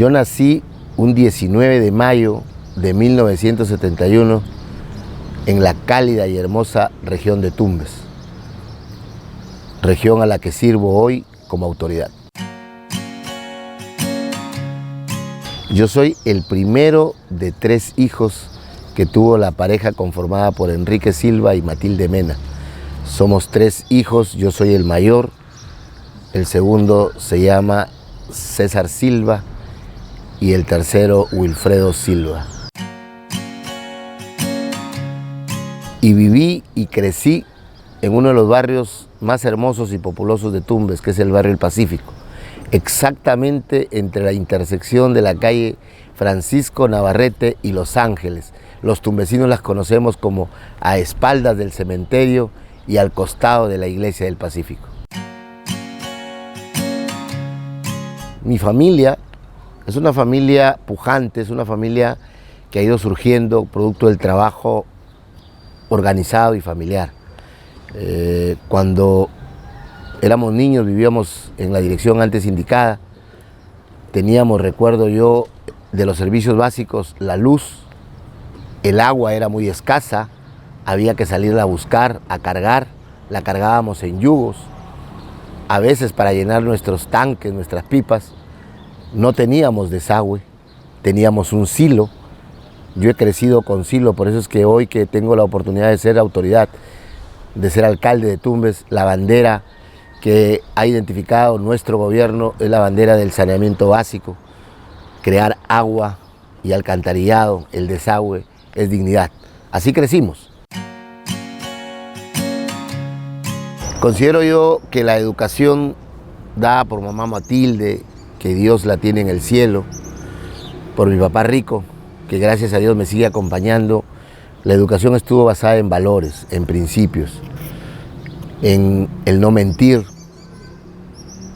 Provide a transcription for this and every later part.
Yo nací un 19 de mayo de 1971 en la cálida y hermosa región de Tumbes, región a la que sirvo hoy como autoridad. Yo soy el primero de 3 hijos que tuvo la pareja conformada por Enrique Silva y Matilde Mena. Somos 3 hijos, yo soy el mayor, el segundo se llama César Silva y el tercero Wilfredo Silva. Y viví y crecí en uno de los barrios más hermosos y populosos de Tumbes, que es el barrio El Pacífico, exactamente entre la intersección de la calle Francisco Navarrete y Los Ángeles. Los tumbesinos las conocemos como a espaldas del cementerio y al costado de la iglesia del Pacífico. Mi familia es una familia pujante, es una familia que ha ido surgiendo producto del trabajo organizado y familiar. Cuando éramos niños vivíamos en la dirección antes indicada, teníamos, recuerdo yo, de los servicios básicos, la luz, el agua era muy escasa, había que salirla a buscar, a cargar, la cargábamos en yugos, a veces para llenar nuestros tanques, nuestras pipas, no teníamos desagüe, teníamos un silo. Yo he crecido con silo, por eso es que hoy que tengo la oportunidad de ser autoridad, de ser alcalde de Tumbes, la bandera que ha identificado nuestro gobierno es la bandera del saneamiento básico. Crear agua y alcantarillado, el desagüe, es dignidad. Así crecimos. Considero yo que la educación dada por mamá Matilde, que Dios la tiene en el cielo, por mi papá Rico, que gracias a Dios me sigue acompañando, la educación estuvo basada en valores, en principios, en el no mentir,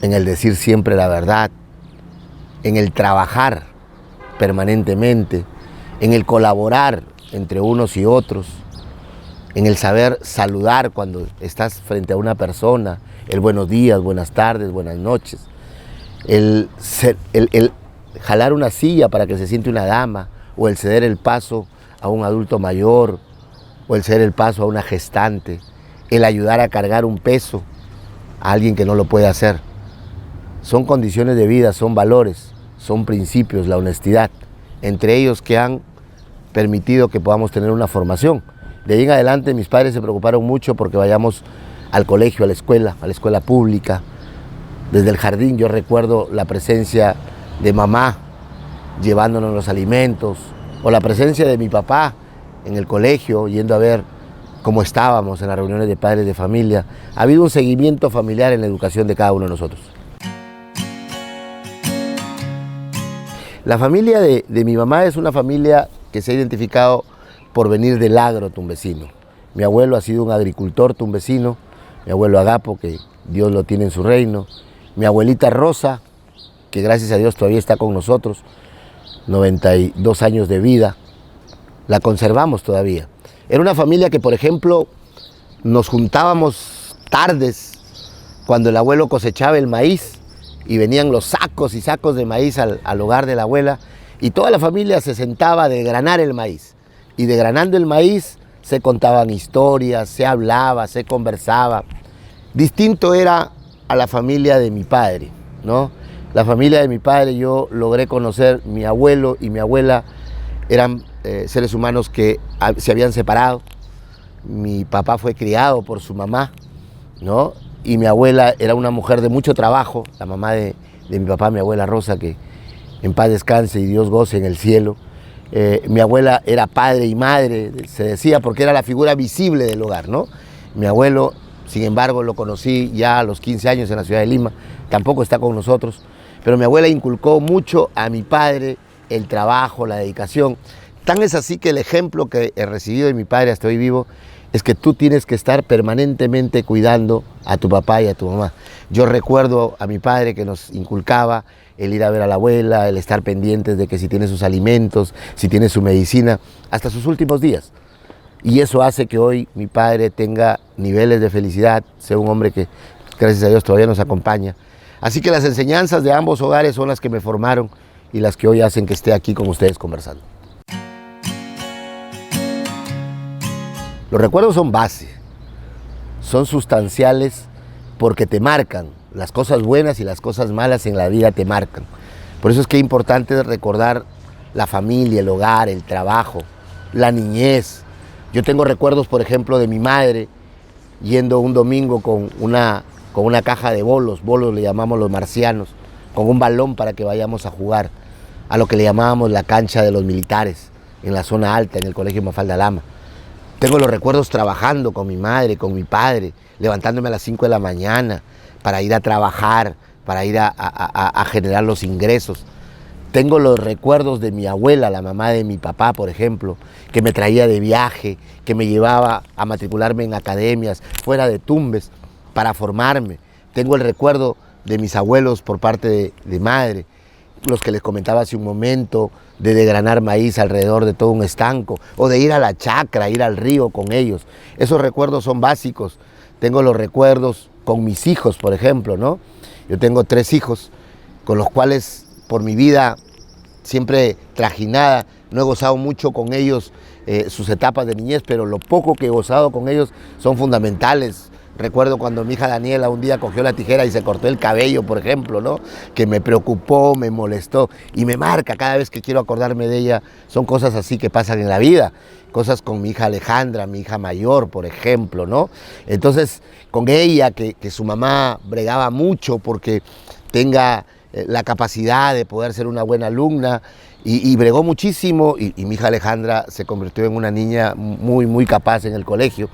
en el decir siempre la verdad, en el trabajar permanentemente, en el colaborar entre unos y otros, en el saber saludar cuando estás frente a una persona, el buenos días, buenas tardes, buenas noches, el jalar una silla para que se siente una dama, o el ceder el paso a un adulto mayor, o el ceder el paso a una gestante, el ayudar a cargar un peso a alguien que no lo puede hacer. Son condiciones de vida, son valores, son principios, la honestidad, entre ellos que han permitido que podamos tener una formación. De ahí en adelante mis padres se preocuparon mucho porque vayamos al colegio, a la escuela pública. Desde el jardín yo recuerdo la presencia de mamá llevándonos los alimentos, o la presencia de mi papá en el colegio, yendo a ver cómo estábamos en las reuniones de padres de familia. Ha habido un seguimiento familiar en la educación de cada uno de nosotros. La familia de mi mamá es una familia que se ha identificado por venir del agro tumbesino. Mi abuelo ha sido un agricultor tumbesino, mi abuelo Agapo, que Dios lo tiene en su reino, mi abuelita Rosa, que gracias a Dios todavía está con nosotros, 92 años de vida, la conservamos todavía. Era una familia que, por ejemplo, nos juntábamos tardes cuando el abuelo cosechaba el maíz y venían los sacos y sacos de maíz al hogar de la abuela, y toda la familia se sentaba a desgranar el maíz. Y desgranando el maíz se contaban historias, se hablaba, se conversaba. Distinto era a la familia de mi padre, ¿no? La familia de mi padre, yo logré conocer, mi abuelo y mi abuela eran seres humanos que se habían separado. Mi papá fue criado por su mamá, ¿no? Y mi abuela era una mujer de mucho trabajo, la mamá de mi papá, mi abuela Rosa, que en paz descanse y Dios goce en el cielo. Mi abuela era padre y madre, se decía, porque era la figura visible del hogar, ¿no? Mi abuelo, sin embargo, lo conocí ya a los 15 años en la ciudad de Lima, tampoco está con nosotros, pero mi abuela inculcó mucho a mi padre el trabajo, la dedicación. Tan es así que el ejemplo que he recibido de mi padre hasta hoy vivo es que tú tienes que estar permanentemente cuidando a tu papá y a tu mamá. Yo recuerdo a mi padre que nos inculcaba el ir a ver a la abuela, el estar pendientes de que si tiene sus alimentos, si tiene su medicina, hasta sus últimos días. Y eso hace que hoy mi padre tenga niveles de felicidad, sea un hombre que, gracias a Dios, todavía nos acompaña. Así que las enseñanzas de ambos hogares son las que me formaron y las que hoy hacen que esté aquí con ustedes conversando. Los recuerdos son base, son sustanciales porque te marcan. Las cosas buenas y las cosas malas en la vida te marcan. Por eso es que es importante recordar la familia, el hogar, el trabajo, la niñez. Yo tengo recuerdos, por ejemplo, de mi madre yendo un domingo con una caja de bolos le llamamos los marcianos, con un balón para que vayamos a jugar a lo que le llamábamos la cancha de los militares, en la zona alta, en el colegio Mafalda Lama. Tengo los recuerdos trabajando con mi madre, con mi padre, levantándome a las 5 de la mañana para ir a trabajar, para ir a generar los ingresos. Tengo los recuerdos de mi abuela, la mamá de mi papá, por ejemplo, que me traía de viaje, que me llevaba a matricularme en academias fuera de Tumbes para formarme. Tengo el recuerdo de mis abuelos por parte de madre, los que les comentaba hace un momento, de desgranar maíz alrededor de todo un estanco, o de ir a la chacra, ir al río con ellos. Esos recuerdos son básicos. Tengo los recuerdos con mis hijos, por ejemplo, ¿no? Yo tengo 3 hijos, con los cuales por mi vida siempre trajinada, no he gozado mucho con ellos sus etapas de niñez, pero lo poco que he gozado con ellos son fundamentales. Recuerdo cuando mi hija Daniela un día cogió la tijera y se cortó el cabello, por ejemplo, ¿no? Que me preocupó, me molestó y me marca cada vez que quiero acordarme de ella. Son cosas así que pasan en la vida. Cosas con mi hija Alejandra, mi hija mayor, por ejemplo, ¿no? Entonces, con ella, que su mamá bregaba mucho porque tenga la capacidad de poder ser una buena alumna y bregó muchísimo y mi hija Alejandra se convirtió en una niña muy, muy capaz en el colegio.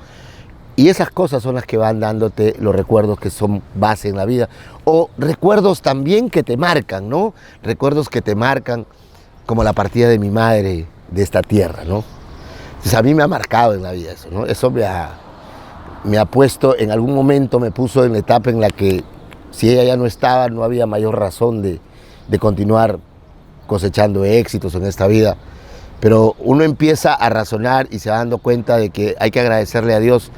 Y esas cosas son las que van dándote los recuerdos que son base en la vida. O recuerdos también que te marcan, ¿no? Recuerdos que te marcan como la partida de mi madre de esta tierra, ¿no? Entonces a mí me ha marcado en la vida eso, ¿no? Eso me ha puesto, en algún momento me puso en la etapa en la que si ella ya no estaba, no había mayor razón de continuar cosechando éxitos en esta vida. Pero uno empieza a razonar y se va dando cuenta de que hay que agradecerle a Dios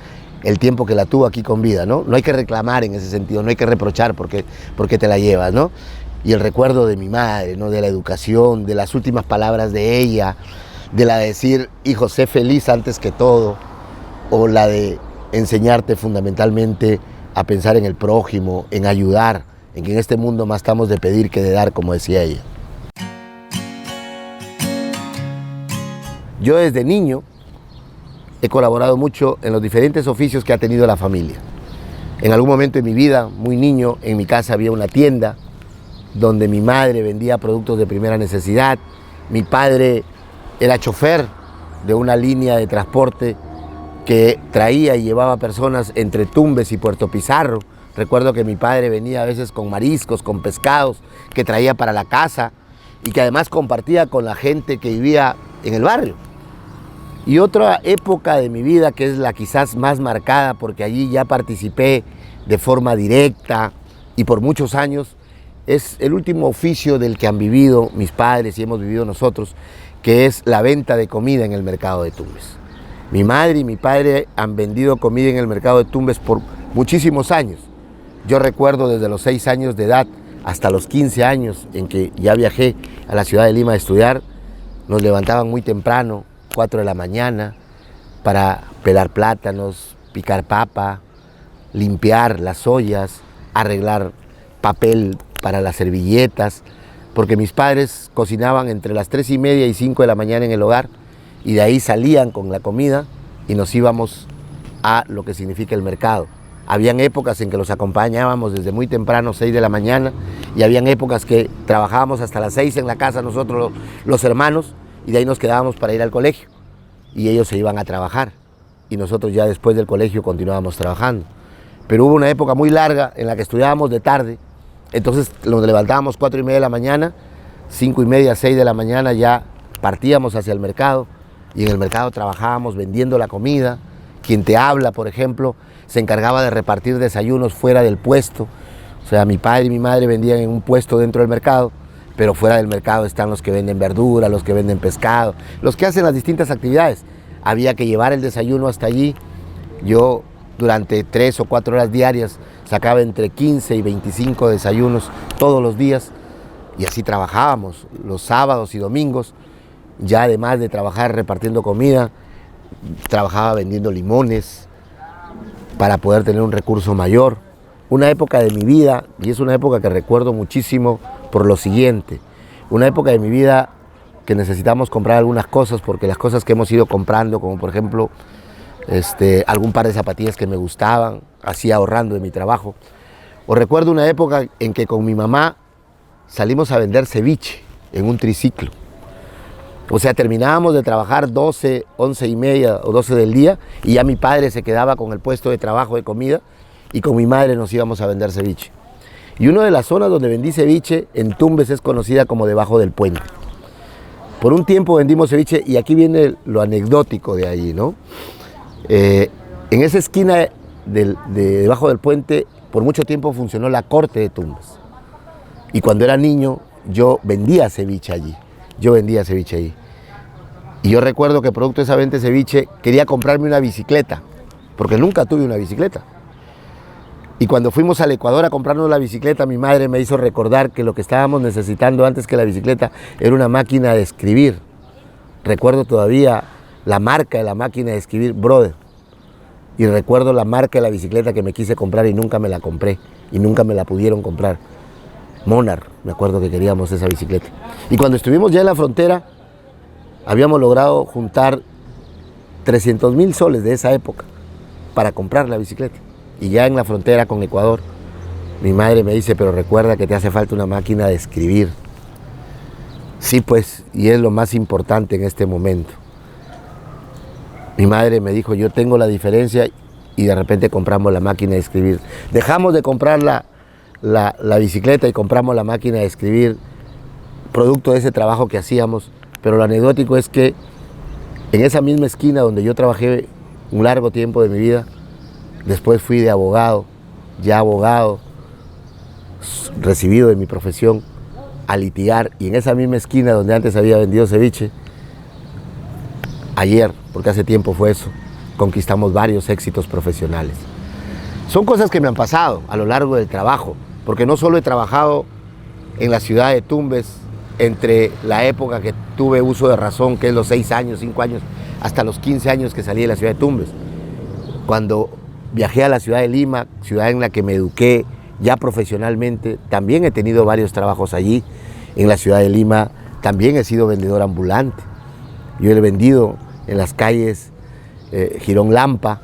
el tiempo que la tuvo aquí con vida, ¿no? No hay que reclamar en ese sentido, no hay que reprochar porque te la llevas, ¿no? Y el recuerdo de mi madre, ¿no? De la educación, de las últimas palabras de ella, de la de decir, hijo, sé feliz antes que todo, o la de enseñarte fundamentalmente a pensar en el prójimo, en ayudar, en que en este mundo más estamos de pedir que de dar, como decía ella. Yo desde niño he colaborado mucho en los diferentes oficios que ha tenido la familia. En algún momento de mi vida, muy niño, en mi casa había una tienda donde mi madre vendía productos de primera necesidad. Mi padre era chofer de una línea de transporte que traía y llevaba personas entre Tumbes y Puerto Pizarro. Recuerdo que mi padre venía a veces con mariscos, con pescados, que traía para la casa y que además compartía con la gente que vivía en el barrio. Y otra época de mi vida, que es la quizás más marcada, porque allí ya participé de forma directa y por muchos años, es el último oficio del que han vivido mis padres y hemos vivido nosotros, que es la venta de comida en el mercado de Tumbes. Mi madre y mi padre han vendido comida en el mercado de Tumbes por muchísimos años. Yo recuerdo desde los 6 años de edad hasta los 15 años en que ya viajé a la ciudad de Lima a estudiar, nos levantaban muy temprano, 4 de la mañana, para pelar plátanos, picar papa, limpiar las ollas, arreglar papel para las servilletas, porque mis padres cocinaban entre las 3:30 y 5 de la mañana en el hogar y de ahí salían con la comida y nos íbamos a lo que significa el mercado. Habían épocas en que los acompañábamos desde muy temprano, 6 de la mañana, y habían épocas que trabajábamos hasta las 6 en la casa nosotros los hermanos, y de ahí nos quedábamos para ir al colegio y ellos se iban a trabajar y nosotros ya después del colegio continuábamos trabajando. Pero hubo una época muy larga en la que estudiábamos de tarde, entonces nos levantábamos 4:30 de la mañana, 5:30, 6 de la mañana ya partíamos hacia el mercado y en el mercado trabajábamos vendiendo la comida. Quien te habla, por ejemplo, se encargaba de repartir desayunos fuera del puesto. O sea, mi padre y mi madre vendían en un puesto dentro del mercado, pero fuera del mercado están los que venden verdura, los que venden pescado, los que hacen las distintas actividades. Había que llevar el desayuno hasta allí. Yo durante 3 o 4 horas diarias sacaba entre 15 y 25 desayunos todos los días Y así trabajábamos los sábados y domingos. Ya además de trabajar repartiendo comida, trabajaba vendiendo limones para poder tener un recurso mayor. Una época de mi vida, y es una época que recuerdo muchísimo por lo siguiente, una época de mi vida que necesitamos comprar algunas cosas, porque las cosas que hemos ido comprando, como por ejemplo algún par de zapatillas que me gustaban, así ahorrando de mi trabajo. O recuerdo una época en que con mi mamá salimos a vender ceviche en un triciclo. O sea, terminábamos de trabajar 12, 11 y media o 12 del día y ya mi padre se quedaba con el puesto de trabajo de comida y con mi madre nos íbamos a vender ceviche. Y una de las zonas donde vendí ceviche en Tumbes es conocida como debajo del puente. Por un tiempo vendimos ceviche y aquí viene lo anecdótico de ahí, ¿no? En esa esquina de debajo del puente por mucho tiempo funcionó la corte de Tumbes. Y cuando era niño yo vendía ceviche allí. Y yo recuerdo que producto de esa venta de ceviche quería comprarme una bicicleta, porque nunca tuve una bicicleta. Y cuando fuimos al Ecuador a comprarnos la bicicleta, mi madre me hizo recordar que lo que estábamos necesitando antes que la bicicleta era una máquina de escribir. Recuerdo todavía la marca de la máquina de escribir, Brother. Y recuerdo la marca de la bicicleta que me quise comprar y nunca me la compré. Y nunca me la pudieron comprar. Monarch, me acuerdo que queríamos esa bicicleta. Y cuando estuvimos ya en la frontera, habíamos logrado juntar 300.000 soles de esa época para comprar la bicicleta. Y ya en la frontera con Ecuador, mi madre me dice, pero recuerda que te hace falta una máquina de escribir. Sí, pues, y es lo más importante en este momento. Mi madre me dijo, yo tengo la diferencia, y de repente compramos la máquina de escribir. Dejamos de comprar la bicicleta y compramos la máquina de escribir, producto de ese trabajo que hacíamos. Pero lo anecdótico es que en esa misma esquina donde yo trabajé un largo tiempo de mi vida, después fui de abogado, ya abogado, recibido de mi profesión, a litigar. Y en esa misma esquina donde antes había vendido ceviche, ayer, porque hace tiempo fue eso, conquistamos varios éxitos profesionales. Son cosas que me han pasado a lo largo del trabajo, porque no solo he trabajado en la ciudad de Tumbes, entre la época que tuve uso de razón, que es los 6 años, 5 años, hasta los 15 años que salí de la ciudad de Tumbes. Cuando viajé a la ciudad de Lima, ciudad en la que me eduqué ya profesionalmente, también he tenido varios trabajos allí. En la ciudad de Lima también he sido vendedor ambulante. Yo he vendido en las calles Girón Lampa,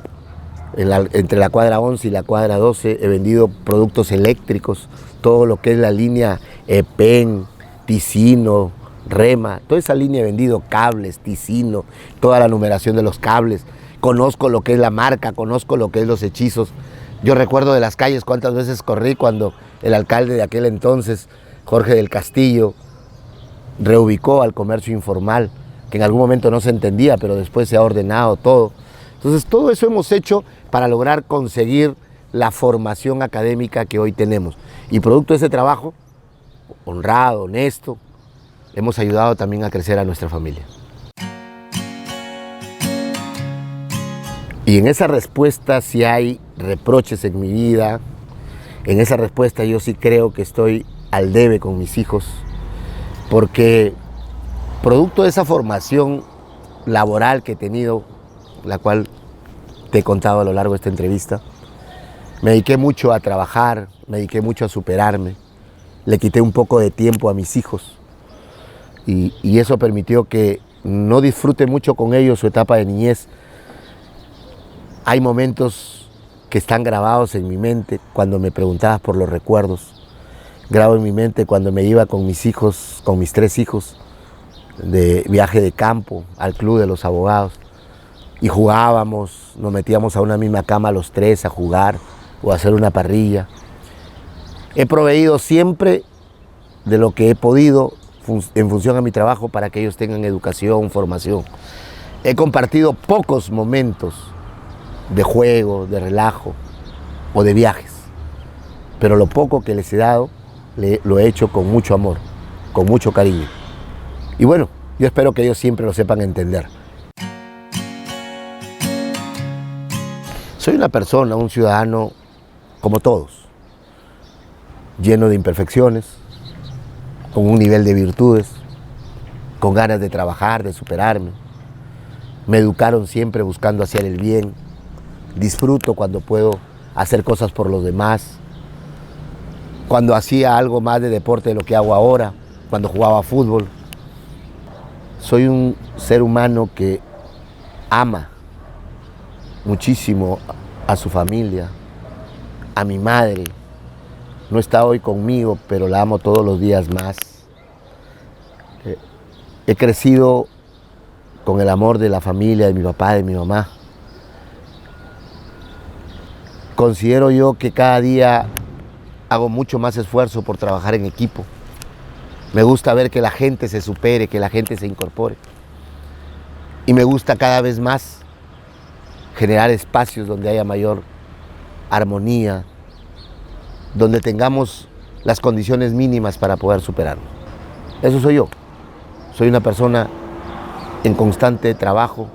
entre la cuadra 11 y la cuadra 12, he vendido productos eléctricos, todo lo que es la línea EPEN, Ticino, Rema, toda esa línea he vendido, cables, Ticino, toda la numeración de los cables. Conozco lo que es la marca, conozco lo que es los hechizos. Yo recuerdo de las calles cuántas veces corrí cuando el alcalde de aquel entonces, Jorge del Castillo, reubicó al comercio informal, que en algún momento no se entendía, pero después se ha ordenado todo. Entonces todo eso hemos hecho para lograr conseguir la formación académica que hoy tenemos. Y producto de ese trabajo, honrado, honesto, hemos ayudado también a crecer a nuestra familia. Y en esa respuesta sí hay reproches en mi vida, en esa respuesta yo sí creo que estoy al debe con mis hijos, porque producto de esa formación laboral que he tenido, la cual te he contado a lo largo de esta entrevista, me dediqué mucho a trabajar, me dediqué mucho a superarme, le quité un poco de tiempo a mis hijos y eso permitió que no disfrute mucho con ellos su etapa de niñez. Hay momentos que están grabados en mi mente cuando me preguntabas por los recuerdos. Grabo en mi mente cuando me iba con mis hijos, con mis 3 hijos, de viaje de campo al Club de los Abogados. Y jugábamos, nos metíamos a una misma cama los 3 a jugar o a hacer una parrilla. He proveído siempre de lo que he podido en función a mi trabajo para que ellos tengan educación, formación. He compartido pocos momentos de juego, de relajo o de viajes, pero lo poco que les he dado lo he hecho con mucho amor, con mucho cariño. Y bueno, yo espero que ellos siempre lo sepan entender. Soy una persona, un ciudadano como todos, lleno de imperfecciones, con un nivel de virtudes, con ganas de trabajar, de superarme. Me educaron siempre buscando hacer el bien. Disfruto cuando puedo hacer cosas por los demás. Cuando hacía algo más de deporte de lo que hago ahora, cuando jugaba fútbol. Soy un ser humano que ama muchísimo a su familia, a mi madre. No está hoy conmigo, pero la amo todos los días más. He crecido con el amor de la familia, de mi papá, de mi mamá. Considero yo que cada día hago mucho más esfuerzo por trabajar en equipo. Me gusta ver que la gente se supere, que la gente se incorpore. Y me gusta cada vez más generar espacios donde haya mayor armonía, donde tengamos las condiciones mínimas para poder superarnos. Eso soy yo. Soy una persona en constante trabajo,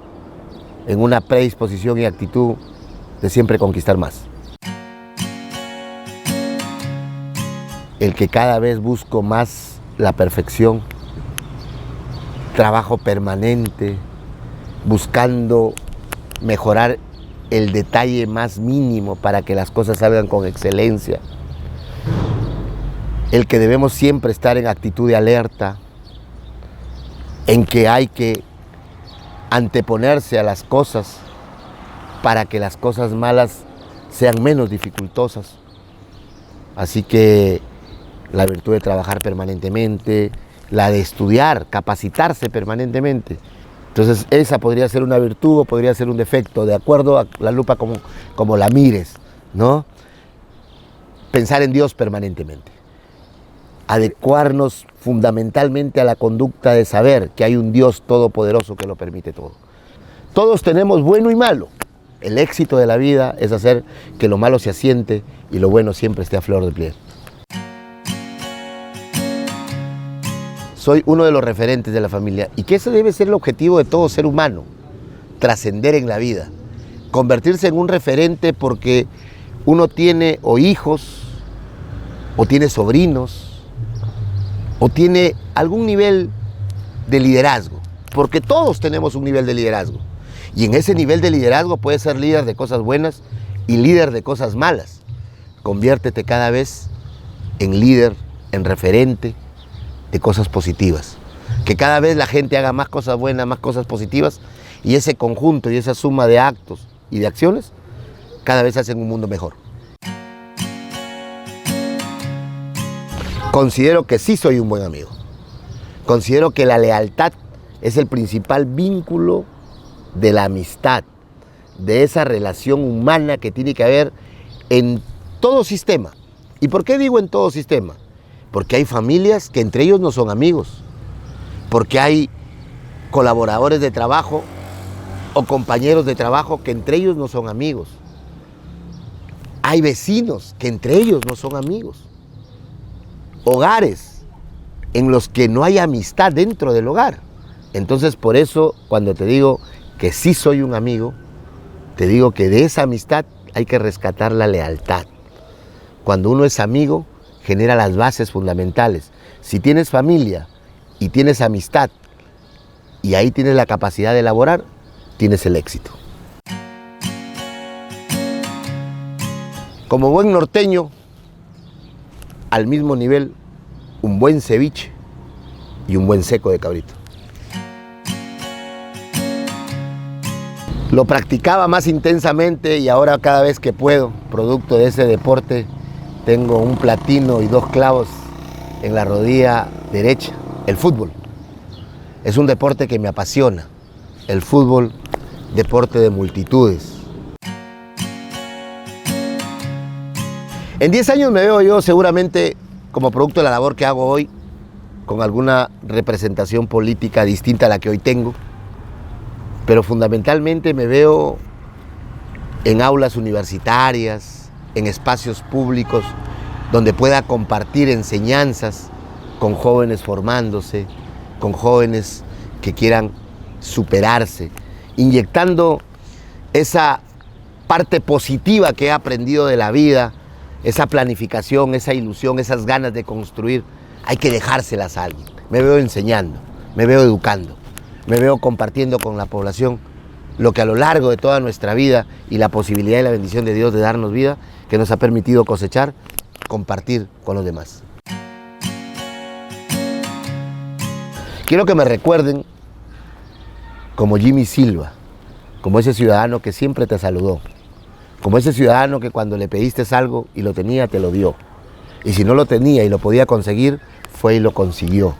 en una predisposición y actitud de siempre conquistar más. El que cada vez busco más la perfección, trabajo permanente, buscando mejorar el detalle más mínimo para que las cosas salgan con excelencia. El que debemos siempre estar en actitud de alerta, en que hay que anteponerse a las cosas para que las cosas malas sean menos dificultosas. Así que la virtud de trabajar permanentemente, la de estudiar, capacitarse permanentemente. Entonces esa podría ser una virtud o podría ser un defecto, de acuerdo a la lupa como la mires, ¿no? Pensar en Dios permanentemente. Adecuarnos fundamentalmente a la conducta de saber que hay un Dios todopoderoso que lo permite todo. Todos tenemos bueno y malo. El éxito de la vida es hacer que lo malo se asiente y lo bueno siempre esté a flor de piel. Soy uno de los referentes de la familia y que ese debe ser el objetivo de todo ser humano, trascender en la vida, convertirse en un referente porque uno tiene o hijos, o tiene sobrinos, o tiene algún nivel de liderazgo, porque todos tenemos un nivel de liderazgo. Y en ese nivel de liderazgo puedes ser líder de cosas buenas y líder de cosas malas. Conviértete cada vez en líder, en referente de cosas positivas. Que cada vez la gente haga más cosas buenas, más cosas positivas, y ese conjunto y esa suma de actos y de acciones cada vez hacen un mundo mejor. Considero que sí soy un buen amigo. Considero que la lealtad es el principal vínculo de la amistad, de esa relación humana que tiene que haber en todo sistema. ¿Y por qué digo en todo sistema? Porque hay familias que entre ellos no son amigos, porque hay colaboradores de trabajo o compañeros de trabajo que entre ellos no son amigos. Hay vecinos que entre ellos no son amigos. Hogares en los que no hay amistad dentro del hogar. Entonces, por eso, cuando te digo que sí soy un amigo, te digo que de esa amistad hay que rescatar la lealtad. Cuando uno es amigo, genera las bases fundamentales. Si tienes familia y tienes amistad y ahí tienes la capacidad de elaborar, tienes el éxito. Como buen norteño, al mismo nivel, un buen ceviche y un buen seco de cabrito. Lo practicaba más intensamente y ahora cada vez que puedo, producto de ese deporte, tengo un platino y 2 clavos en la rodilla derecha. El fútbol es un deporte que me apasiona. El fútbol, deporte de multitudes. En 10 años me veo yo seguramente como producto de la labor que hago hoy, con alguna representación política distinta a la que hoy tengo, pero fundamentalmente me veo en aulas universitarias, en espacios públicos, donde pueda compartir enseñanzas con jóvenes formándose, con jóvenes que quieran superarse, inyectando esa parte positiva que he aprendido de la vida, esa planificación, esa ilusión, esas ganas de construir hay que dejárselas a alguien. Me veo enseñando, me veo educando, me veo compartiendo con la población lo que a lo largo de toda nuestra vida y la posibilidad y la bendición de Dios de darnos vida, que nos ha permitido cosechar, compartir con los demás. Quiero que me recuerden como Jimmy Silva, como ese ciudadano que siempre te saludó, como ese ciudadano que cuando le pediste algo y lo tenía, te lo dio. Y si no lo tenía y lo podía conseguir, fue y lo consiguió.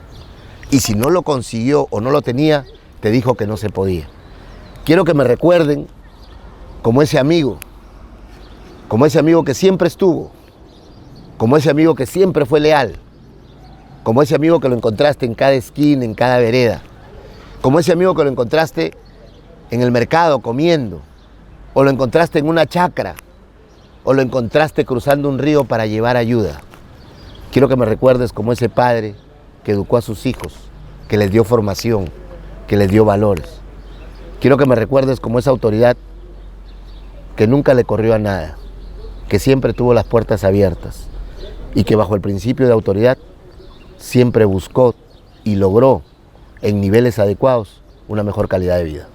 Y si no lo consiguió o no lo tenía, te dijo que no se podía. Quiero que me recuerden como ese amigo que siempre estuvo, como ese amigo que siempre fue leal, como ese amigo que lo encontraste en cada esquina, en cada vereda, como ese amigo que lo encontraste en el mercado comiendo, o lo encontraste en una chacra, o lo encontraste cruzando un río para llevar ayuda. Quiero que me recuerdes como ese padre que educó a sus hijos, que les dio formación, que les dio valores. Quiero que me recuerdes como esa autoridad que nunca le corrió a nada, que siempre tuvo las puertas abiertas y que bajo el principio de autoridad siempre buscó y logró en niveles adecuados una mejor calidad de vida.